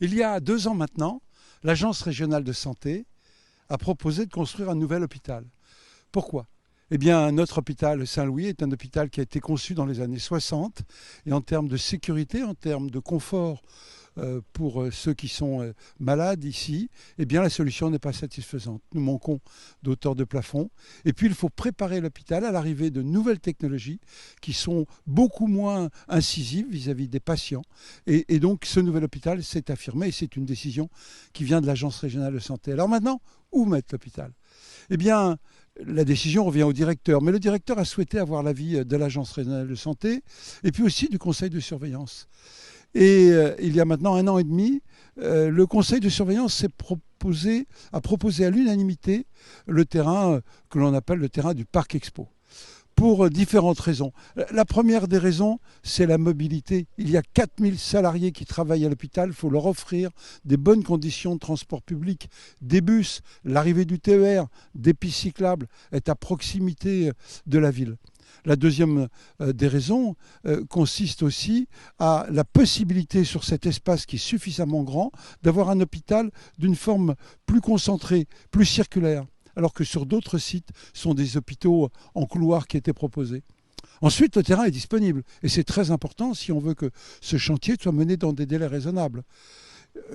Il y a 2 ans maintenant, l'Agence régionale de santé a proposé de construire un nouvel hôpital. Pourquoi? Eh bien, notre hôpital Saint-Louis est un hôpital qui a été conçu dans les années 60 et en termes de sécurité, en termes de confort pour ceux qui sont malades ici, eh bien la solution n'est pas satisfaisante. Nous manquons d'auteur de plafond. Et puis il faut préparer l'hôpital à l'arrivée de nouvelles technologies qui sont beaucoup moins incisives vis-à-vis des patients. Et donc ce nouvel hôpital s'est affirmé et c'est une décision qui vient de l'Agence régionale de santé. Alors maintenant, où mettre l'hôpital? Eh bien, la décision revient au directeur, mais le directeur a souhaité avoir l'avis de l'Agence régionale de santé et puis aussi du conseil de surveillance. Et il y a maintenant 1 an et demi, le conseil de surveillance a proposé à l'unanimité le terrain que l'on appelle le terrain du Parc Expo, pour différentes raisons. La première des raisons, c'est la mobilité. Il y a 4000 salariés qui travaillent à l'hôpital, il faut leur offrir des bonnes conditions de transport public, des bus, l'arrivée du TER, des pistes cyclables est à proximité de la ville. La deuxième des raisons consiste aussi à la possibilité sur cet espace qui est suffisamment grand d'avoir un hôpital d'une forme plus concentrée, plus circulaire, alors que sur d'autres sites sont des hôpitaux en couloir qui étaient proposés. Ensuite, le terrain est disponible et c'est très important si on veut que ce chantier soit mené dans des délais raisonnables.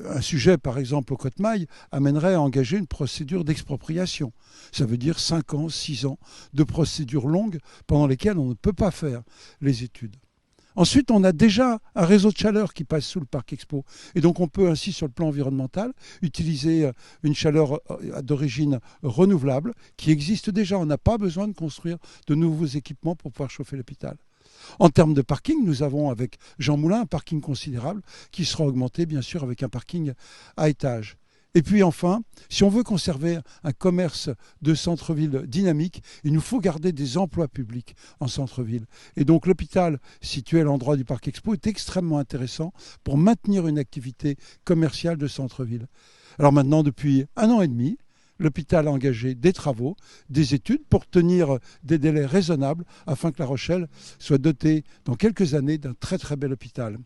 Un sujet, par exemple, au Cottemaille, amènerait à engager une procédure d'expropriation. Ça veut dire 5 ans, 6 ans de procédures longues pendant lesquelles on ne peut pas faire les études. Ensuite, on a déjà un réseau de chaleur qui passe sous le Parc Expo. Et donc, on peut ainsi, sur le plan environnemental, utiliser une chaleur d'origine renouvelable qui existe déjà. On n'a pas besoin de construire de nouveaux équipements pour pouvoir chauffer l'hôpital. En termes de parking, nous avons avec Jean Moulin un parking considérable qui sera augmenté bien sûr avec un parking à étage. Et puis enfin, si on veut conserver un commerce de centre-ville dynamique, il nous faut garder des emplois publics en centre-ville. Et donc l'hôpital situé à l'endroit du Parc Expo est extrêmement intéressant pour maintenir une activité commerciale de centre-ville. Alors maintenant, depuis 1 an et demi, l'hôpital a engagé des travaux, des études pour tenir des délais raisonnables afin que La Rochelle soit dotée dans quelques années d'un très très bel hôpital.